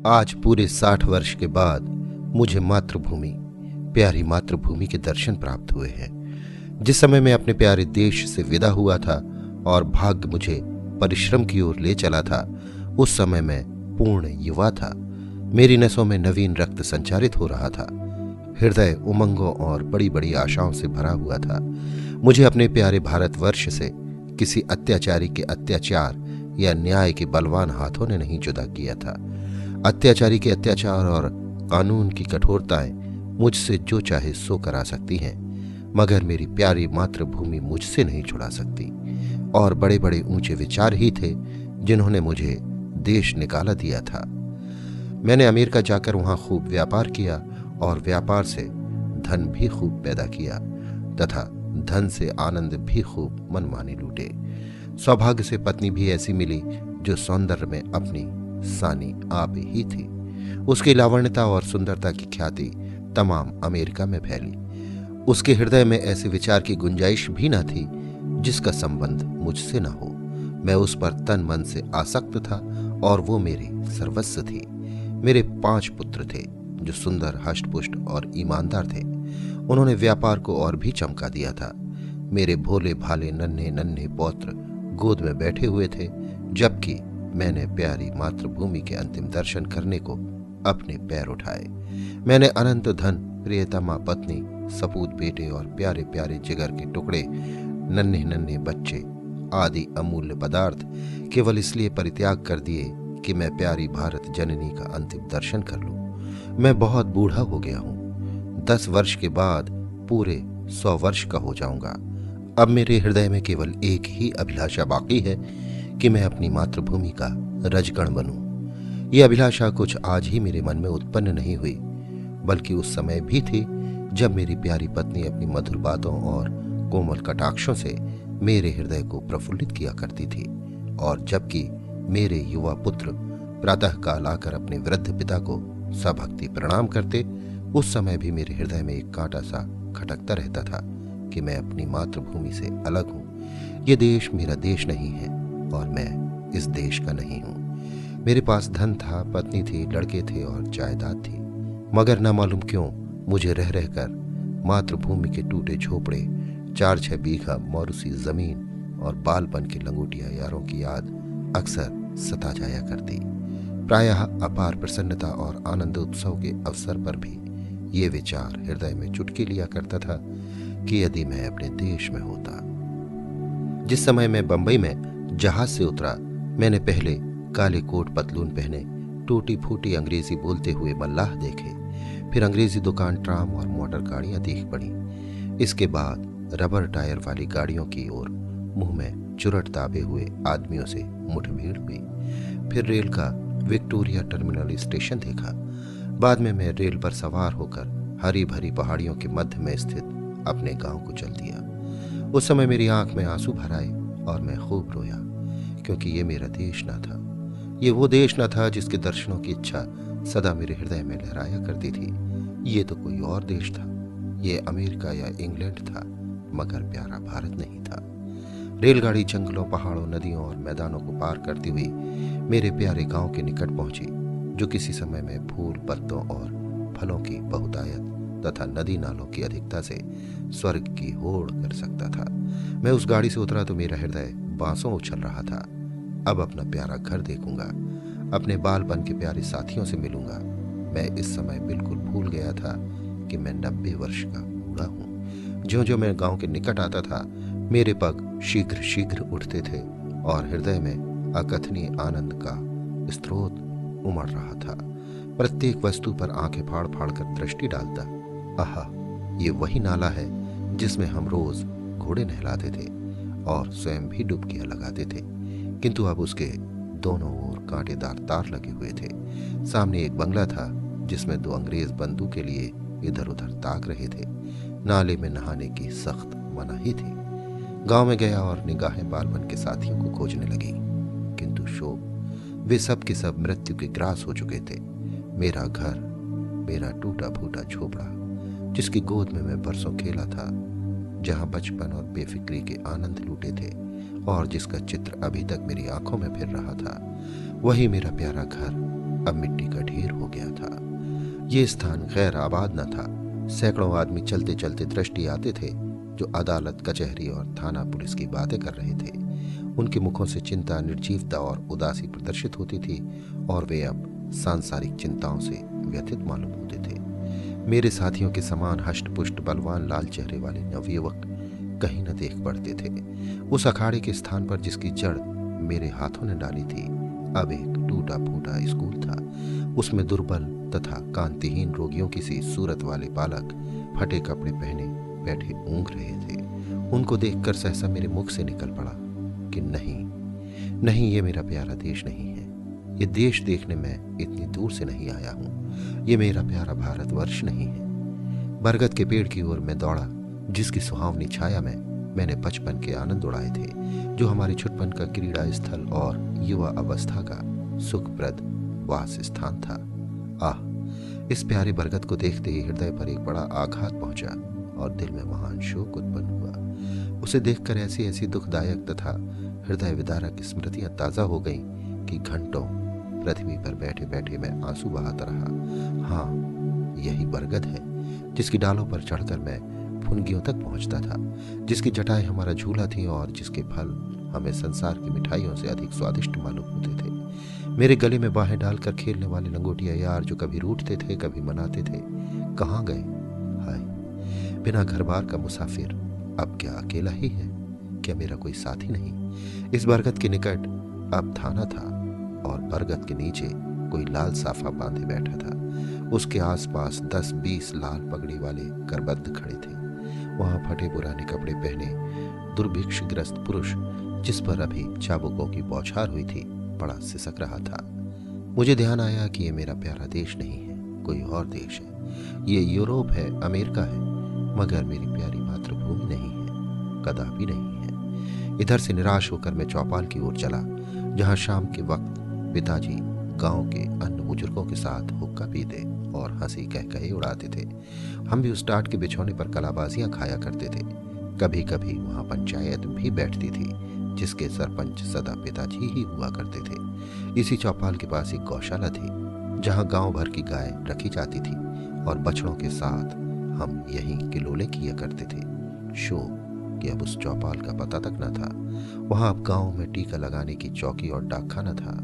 आज पूरे 60 वर्ष के बाद मुझे मातृभूमि, प्यारी मातृभूमि के दर्शन प्राप्त हुए हैं। जिस समय मैं अपने प्यारे देश से विदा हुआ था और भाग्य मुझे परिश्रम की ओर ले चला था, उस समय मैं पूर्ण युवा था। मेरी नसों में नवीन रक्त संचारित हो रहा था। हृदय उमंगों और बड़ी बड़ी आशाओं से भरा हुआ था। मुझे अपने प्यारे भारतवर्ष से किसी अत्याचारी के अत्याचार या न्याय के बलवान हाथों ने नहीं जुदा किया था। अत्याचारी के अत्याचार और कानून की कठोरताएं मुझसे जो चाहे सो करा सकती हैं, मगर मेरी प्यारी मातृभूमि मुझसे नहीं छुड़ा सकती। और बड़े बड़े ऊंचे विचार ही थे जिन्होंने मुझे देश निकाला दिया था। मैंने अमेरिका जाकर वहां खूब व्यापार किया और व्यापार से धन भी खूब पैदा किया तथा धन से आनंद भी खूब मनमाने लूटे। सौभाग्य से पत्नी भी ऐसी मिली जो सौंदर्य में अपनी सानी आप ही थी। उसकी लावण्यता और सुंदरता की ख्याति तमाम अमेरिका में फैली। उसके हृदय में ऐसे विचार की गुंजाइश भी न थी जिसका संबंध मुझसे न हो। मैं उस पर तन मन से आसक्त था और वो मेरी सर्वस्व थी। मेरे 5 पुत्र थे जो सुंदर, हष्टपुष्ट और ईमानदार थे। उन्होंने व्यापार को और भी चमका दिया था। मेरे भोले भाले नन्हे नन्हे पौत्र गोद में बैठे हुए थे, जबकि मैंने प्यारी मातृभूमि के अंतिम दर्शन करने को अपने पैर उठाए। मैंने अनंत धन, प्रियतमा पत्नी, सपूत बेटे और प्यारे प्यारे जिगर के टुकड़े, नन्हे नन्हे बच्चे आदि अमूल्य पदार्थ केवल इसलिए परित्याग कर दिए कि मैं प्यारी भारत जननी का अंतिम दर्शन कर लूं। मैं बहुत बूढ़ा हो गया हूं। 10 वर्ष के बाद पूरे 100 वर्ष का हो जाऊंगा। अब मेरे हृदय में केवल एक ही अभिलाषा बाकी है कि मैं अपनी मातृभूमि का रजगण बनूं। यह अभिलाषा कुछ आज ही मेरे मन में उत्पन्न नहीं हुई, बल्कि उस समय भी थी जब मेरी प्यारी पत्नी अपनी मधुर बातों और कोमल कटाक्षों से मेरे हृदय को प्रफुल्लित किया करती थी। और जबकि मेरे युवा पुत्र प्रातःकाल आकर अपने वृद्ध पिता को सभक्ति प्रणाम करते, उस समय भी मेरे हृदय में एक कांटा सा खटकता रहता था कि मैं अपनी मातृभूमि से अलग हूं। ये देश मेरा देश नहीं है और मैं इस देश का नहीं हूं। मेरे पास धन था, पत्नी थी, लड़के थे और जायदाद थी, मगर न मालूम क्यों मुझे रह रहकर मातृभूमि के टूटे झोपड़े, 4-6 बीघा मौरूसी जमीन और बालपन के लंगोटिया यारों की याद अक्सर सता जाया करती। प्रायः अपार प्रसन्नता और आनंद उत्सव के अवसर पर भी ये विचार हृदय में चुटकी लिया करता था कि यदि मैं अपने देश में होता। जिस समय मैं बंबई में जहाज से उतरा, मैंने पहले काले कोट पतलून पहने टूटी फूटी अंग्रेजी बोलते हुए मल्लाह देखे, फिर अंग्रेजी दुकान, ट्राम और मोटर गाड़ियां देख पड़ी। इसके बाद रबर टायर वाली गाड़ियों की ओर मुंह में चुरट दाबे हुए आदमियों से मुठभेड़ हुई। फिर रेल का विक्टोरिया टर्मिनल स्टेशन देखा। बाद में मैं रेल पर सवार होकर हरी भरी पहाड़ियों के मध्य में स्थित अपने गांव को चल दिया। उस समय मेरी आंख में आंसू भर आए और मैं खूब रोया, क्योंकि ये मेरा देश न था। ये वो देश न था जिसके दर्शनों की इच्छा सदा मेरे हृदय में लहराया करती थी। ये तो कोई और देश था। ये अमेरिका या इंग्लैंड था, मगर प्यारा भारत नहीं था। रेलगाड़ी जंगलों, पहाड़ों, नदियों और मैदानों को पार करती हुई मेरे प्यारे गांव के निकट पहुंची, जो किसी समय में फूल, पत्तों और फलों की बहुतायत तथा नदी नालों की अधिकता से स्वर्ग की होड़ कर सकता था। मैं उस गाड़ी से उतरा तो मेरा हृदय बांसों उछल रहा था। अब अपना प्यारा घर देखूंगा, अपने बालपन के प्यारे साथियों से मिलूंगा। मैं इस समय बिल्कुल भूल गया था कि मैं 90 वर्ष का बूढ़ा हूं। ज्यों ज्यों मैं गांव के निकट आता था, मेरे पग शीघ्र शीघ्र उठते थे और हृदय में अकथनीय आनंद का स्रोत उमड़ रहा था। प्रत्येक वस्तु पर आंखें फाड़ फाड़ कर दृष्टि डालता। आहा, ये वही नाला है जिसमें हम रोज घोड़े नहलाते थे और स्वयं भी डुबकियां लगाते थे, किंतु अब उसके दोनों ओर कांटेदार तार लगे हुए थे। सामने एक बंगला था जिसमें 2 अंग्रेज बंदूक के लिए इधर उधर ताक रहे थे। नाले में नहाने की सख्त मनाही थी। गांव में गया और निगाहें बालपन के साथियों को खोजने लगी, किंतु शोक, वे सब के सब मृत्यु के ग्रास हो चुके थे। मेरा घर, मेरा टूटा फूटा झोपड़ा, जिसकी गोद में मैं बरसों खेला था, जहां बचपन और बेफिक्री के आनंद लूटे थे और जिसका चित्र अभी तक मेरी आंखों में फिर रहा था, वही मेरा प्यारा घर अब मिट्टी का ढेर हो गया था। ये स्थान गैर आबाद न था। सैकड़ों आदमी चलते चलते दृष्टि आते थे, जो अदालत, कचहरी और थाना पुलिस की बातें कर रहे थे। उनके मुखों से चिंता, निर्जीवता और उदासी प्रदर्शित होती थी, और वे अब सांसारिक चिंताओं से व्यथित मालूम होते थे। मेरे साथियों के समान हष्ट-पुष्ट, बलवान, लाल चेहरे वाले नवयुवक कहीं न देख पड़ते थे। उस अखाड़े के स्थान पर जिसकी जड़ मेरे हाथों ने डाली थी, अब एक टूटा फूटा स्कूल था। उसमें दुर्बल तथा कांतिहीन रोगियों की सी सूरत वाले बालक फटे कपड़े पहने बैठे ऊँघ रहे थे। उनको देखकर सहसा मेरे मुख से निकल पड़ा कि नहीं नहीं, ये मेरा प्यारा देश नहीं है। ये देश देखने में इतनी दूर से नहीं आया हूँ। ये मेरा प्यारा भारतवर्ष नहीं है। बरगद के पेड़ की ओर मैं दौड़ा, जिसकी सुहावनी छाया में मैंने बचपन के आनंद उड़ाए थे, जो हमारी छुटपन का क्रीड़ा स्थल और युवा अवस्था का सुखप्रद वास स्थान था। आह, इस प्यारे बरगद को देखते ही हृदय पर एक बड़ा आघात पहुंचा और दिल में महान शोक उत्पन्न हुआ। उसे देखकर ऐसी ऐसी दुखदायक तथा हृदय विदारक स्मृतियां ताजा हो गईं कि घंटों पृथ्वी पर बैठे बैठे मैं आंसू बहाता रहा। हाँ, यही बरगद है, जिसकी डालों पर चढ़कर मैं फुनगियों तक पहुंचता था, जिसकी जटाएं हमारा झूला थी और जिसके फल हमें संसार की मिठाइयों से अधिक स्वादिष्ट मालूम होते थे। मेरे गले में बाहें डालकर खेलने वाले लंगोटिया यार, जो कभी रूठते थे कभी मनाते थे, कहाँ गए? हाय, बिना घर बार का मुसाफिर अब क्या अकेला ही है? क्या मेरा कोई साथी नहीं? इस बरगद के निकट अब थाना था और बरगद के नीचे कोई लाल साफा बांधे बैठा था। उसके आसपास 10-20 लाल पगड़ी वाले करबद्ध खड़े थे। वहां फटे पुराने कपड़े पहने दुर्भिक्षग्रस्त पुरुष, जिस पर अभी चाबुकों की बौछार हुई थी, बड़ा सिसक रहा था। मुझे ध्यान आया कि ये मेरा प्यारा देश नहीं है, कोई और देश है। ये यूरोप है, अमेरिका है, मगर मेरी प्यारी मातृभूमि नहीं है, कदापि नहीं है। इधर से निराश होकर मैं चौपाल की ओर चला, जहां शाम के वक्त पिताजी गांव के अन्य बुजुर्गों के साथ हुक्का पीते और हंसी कह कहे उड़ाते थे। हम भी उस टाट के बिछौने पर कलाबाजियां खाया करते थे। कभी कभी वहां पंचायत भी बैठती थी, जिसके सरपंच सदा पिताजी ही हुआ करते थे। इसी चौपाल के पास एक गौशाला थी, जहां गांव भर की गाय रखी जाती थी और बछड़ों के साथ हम यहीं किलोले किया करते थे। शोक कि अब उस चौपाल का पता तक न था। वहां अब गांव में टीका लगाने की चौकी और डाकखाना था।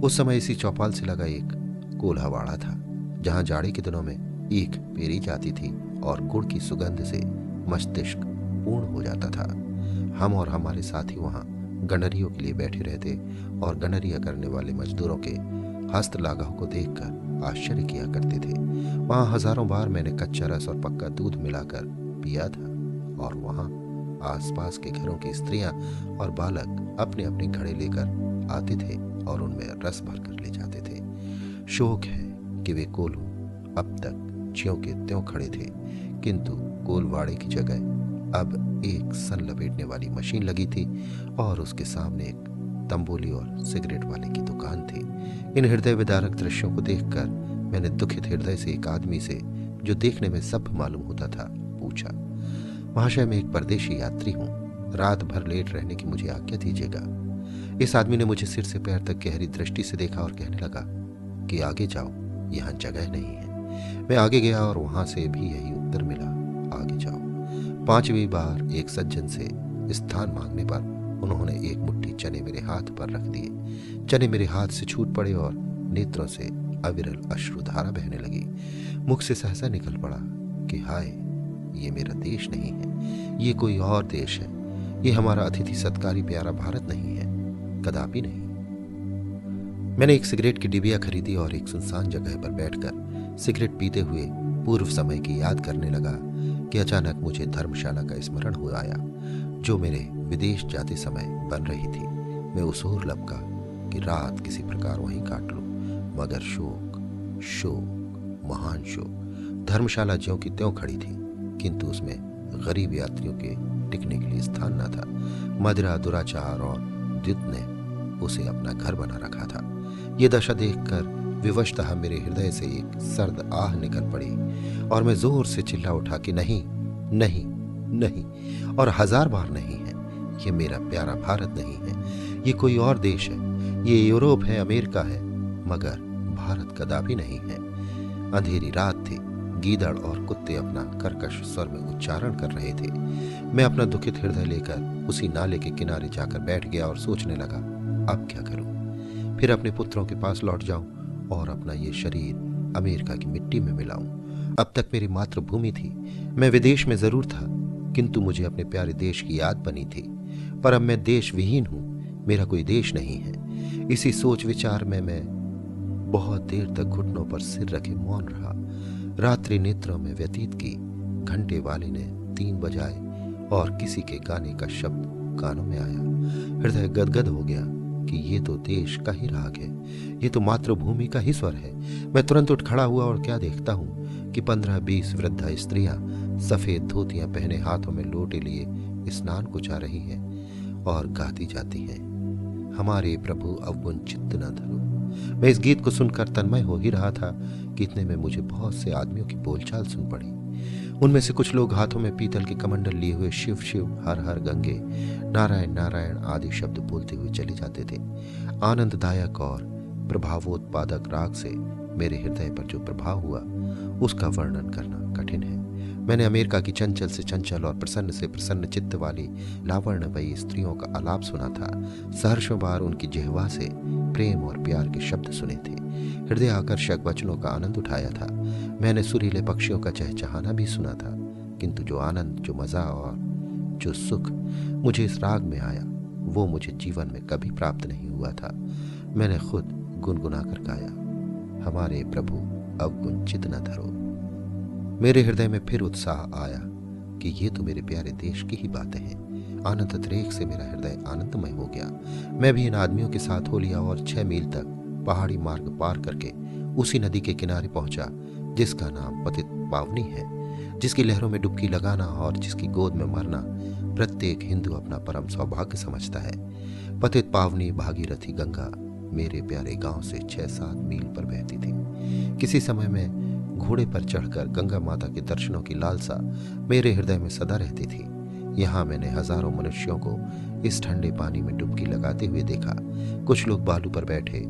उस समय इसी चौपाल से लगा एक कोल्हावाड़ा था, जहां जाड़े के दिनों में ईख पेरी जाती थी और गुड़ की सुगंध से मस्तिष्क पूर्ण हो जाता था। हम और हमारे साथी वहां गणरियों के लिए बैठे रहते और गणरिया करने वाले मजदूरों के हस्तलाघव को देखकर आश्चर्य किया करते थे। वहां हजारों बार मैंने कच्चा रस और पक्का दूध मिलाकर पिया था, और वहां आसपास के घरों की स्त्रियां और बालक अपने अपने घड़े लेकर आते थे और उनमें रस भरकर ले जाते थे। शोक है कि वे कोल्हू अब तक ज्यों के त्यों खड़े थे, किंतु कोलवाड़े की जगह अब एक सन लपेटने वाली मशीन लगी थी और उसके सामने एक तंबोली और सिगरेट वाले की दुकान थी। इन हृदय विदारक दृश्यों को देखकर मैंने दुखित हृदय से एक आदमी से, जो देखने में सभ्य मालूम होता था, पूछा, महाशय, मैं एक परदेशी यात्री हूँ, रात भर लेट रहने की मुझे आज्ञा दीजिएगा। इस आदमी ने मुझे सिर से पैर तक गहरी दृष्टि से देखा और कहने लगा कि आगे जाओ, यहाँ जगह नहीं है। मैं आगे गया और वहां से भी यही उत्तर मिला, आगे जाओ। 5वीं बार एक सज्जन से स्थान मांगने पर उन्होंने एक मुट्ठी चने मेरे हाथ पर रख दिए। चने मेरे हाथ से छूट पड़े और नेत्रों से अविरल अश्रुधारा बहने लगी। मुख से सहसा निकल पड़ा कि हाय, ये मेरा देश नहीं है, ये कोई और देश है। ये हमारा अतिथि सत्कारी प्यारा भारत नहीं है, कदापि नहीं। मैंने एक सिगरेट की डिबिया खरीदी और एक सुनसान जगह पर बैठकर सिगरेट पीते हुए पूर्व समय की याद करने लगा कि अचानक मुझे धर्मशाला का स्मरण हो आया, जो मेरे विदेश जाते समय बन रही थी। मैं उस ओर लपका कि रात किसी प्रकार वहीं काट लूं, मगर शोक, शोक, महान शोक। धर्मशाला ज्यों की त्यों खड़ी थी, किंतु उसमें गरीब यात्रियों के टिकने के लिए स्थान न था। मदिरा, दुराचार और द्युत ने उसे अपना घर बना रखा था। ये दशा देखकर विवशतः मेरे हृदय से एक सर्द आह निकल पड़ी और मैं जोर से चिल्ला उठा कि नहीं, नहीं, नहीं और 1000 बार नहीं है। ये मेरा प्यारा भारत नहीं है, ये कोई और देश है। ये यूरोप है, अमेरिका है, मगर भारत कदापि नहीं है। अंधेरी रात थी। गीदड़ और कुत्ते अपना कर्कश स्वर में उच्चारण कर रहे थे। मैं अपना दुखित हृदय लेकर उसी नाले के किनारे जाकर बैठ गया और सोचने लगा, अब क्या करूं? फिर अपने पुत्रों के पास लौट जाऊं और अपना ये शरीर अमेरिका की मिट्टी में मिलाऊं। अब तक मेरी मातृभूमि थी। मैं विदेश में जरूर था, किंतु मुझे अपने प्यारे देश की याद बनी थी। पर अब मैं देश विहीन हूं, मेरा कोई देश नहीं है। इसी सोच विचार में मैं बहुत देर तक घुटनों पर सिर रखे मौन रहा। रात्रि नेत्रों में व्यतीत की। घंटे वाले ने 3 बजाए और किसी के गाने का शब्द कानों में आया। हृदय गदगद हो गया कि ये तो देश का ही राग है, ये तो मातृभूमि का ही स्वर है। मैं तुरंत उठ खड़ा हुआ और क्या देखता हूं कि 15-20 वृद्धा स्त्रियां सफेद धोतियां पहने हाथों में लोटे लिए स्नान को जा रही हैं और गाती जाती हैं, हमारे प्रभु अवगुण चित्त न धरो। मैं इस गीत को सुनकर तन्मय हो ही रहा था कि इतने में मुझे बहुत से आदमियों की बोलचाल सुन पड़ी। उनमें से कुछ लोग हाथों में पीतल के कमंडल लिए हुए शिव शिव, हर हर गंगे, नारायण नारायण आदि शब्द बोलते हुए चले जाते थे। आनंददायक और प्रभावोत्पादक राग से मेरे हृदय पर जो प्रभाव हुआ उसका वर्णन करना कठिन है। मैंने अमेरिका की चंचल से चंचल और प्रसन्न से प्रसन्न चित्त वाली लावण्यमयी स्त्रियों का आलाप सुना था। सहर्षों बार उनकी जिह्वा से प्रेम और प्यार के शब्द सुने थे। हृदय आकर्षक वचनों का आनंद उठाया था। मैंने सुरीले पक्षियों का चहचहाना भी सुना था, किंतु जो आनंद, जो मजा और जो सुख मुझे इस राग में आया वो मुझे जीवन में कभी प्राप्त नहीं हुआ था। मैंने खुद गुनगुना कर गाया, हमारे प्रभु अवगुण चित्त न धरो। मेरे हृदय में फिर उत्साह आया कि ये तो मेरे प्यारे देश की ही बातें हैं। आनंद अतिरेक से मेरा हृदय आनंदमय हो गया। मैं भी इन आदमियों के साथ हो लिया और 6 मील तक पहाड़ी मार्ग पार करके उसी नदी के किनारे पहुंचा जिसका नाम पतित पावनी है, जिसकी लहरों में डुबकी लगाना और जिसकी गोद में मरना प्रत्येक हिंदू अपना परम सौभाग्य समझता है। पतित पावनी भागीरथी गंगा मेरे प्यारे गांव से 6-7 मील पर बहती थी। किसी समय में घोड़े पर चढ़कर गंगा माता के दर्शनों की लालसा मेरे हृदय में सदा रहती थी। यहाँ मैंने हजारों मनुष्यों को इस ठंडे पानी में डुबकी लगाते हुए देखा। कुछ लोग बालू पर बैठे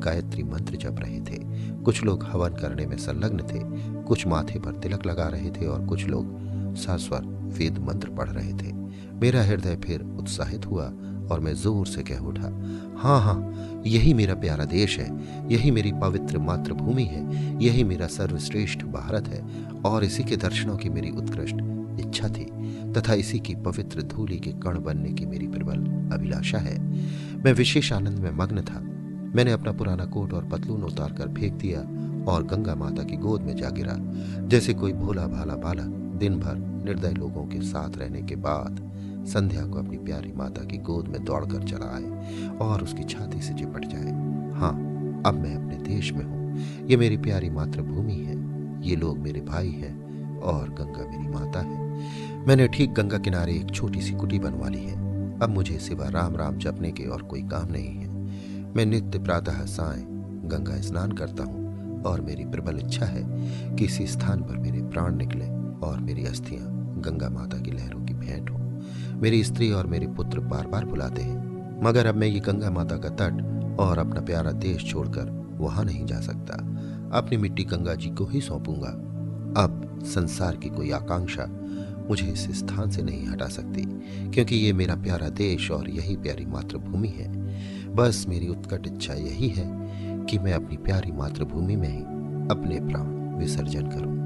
गायत्री मंत्र जप रहे थे, कुछ लोग हवन करने में संलग्न थे, कुछ माथे पर तिलक लगा रहे थे और कुछ लोग सास्वर वेद मंत्र पढ़ रहे थे। मेरा हृदय फिर उत्साहित हुआ और मैं जोर से कह उठा, हाँ हाँ, यही मेरा प्यारा देश है, यही मेरी पवित्र मातृभूमि है, यही मेरा सर्वश्रेष्ठ भारत है और इसी के दर्शनों की मेरी उत्कृष्ट इच्छा थी तथा इसी की पवित्र धूलि के कण बनने की मेरी प्रबल अभिलाषा है। मैं विशेष आनंद में मग्न था। मैंने अपना पुराना कोट और पतलून उतार कर फेंक दिया और गंगा माता की गोद में जा गिरा। जैसे कोई भोला भाला बालक दिन भर निर्दय लोगों के साथ रहने के बाद संध्या को अपनी प्यारी माता की गोद में दौड़कर चला आए और उसकी छाती से चिपट जाए। हाँ, अब मैं अपने देश में हूँ। ये मेरी प्यारी मातृभूमि है, ये लोग मेरे भाई हैं और गंगा मेरी माता है। मैंने ठीक गंगा किनारे एक छोटी सी कुटी बनवा ली है। अब मुझे सिवा राम राम जपने के और कोई काम नहीं है। मैं नित्य प्रातः साय गंगा स्नान करता हूँ और मेरी प्रबल इच्छा है कि इसी स्थान पर मेरे प्राण निकले और मेरी अस्थियां गंगा माता की लहरों की भेंट हो। मेरी स्त्री और मेरे पुत्र बार बार बुलाते हैं, मगर अब मैं ये गंगा माता का तट और अपना प्यारा देश छोड़कर वहां नहीं जा सकता। अपनी मिट्टी गंगा जी को ही सौंपूंगा। अब संसार की कोई आकांक्षा मुझे इस स्थान से नहीं हटा सकती, क्योंकि ये मेरा प्यारा देश और यही प्यारी मातृभूमि है। बस मेरी उत्कट इच्छा यही है कि मैं अपनी प्यारी मातृभूमि में ही अपने प्राण विसर्जन करूं।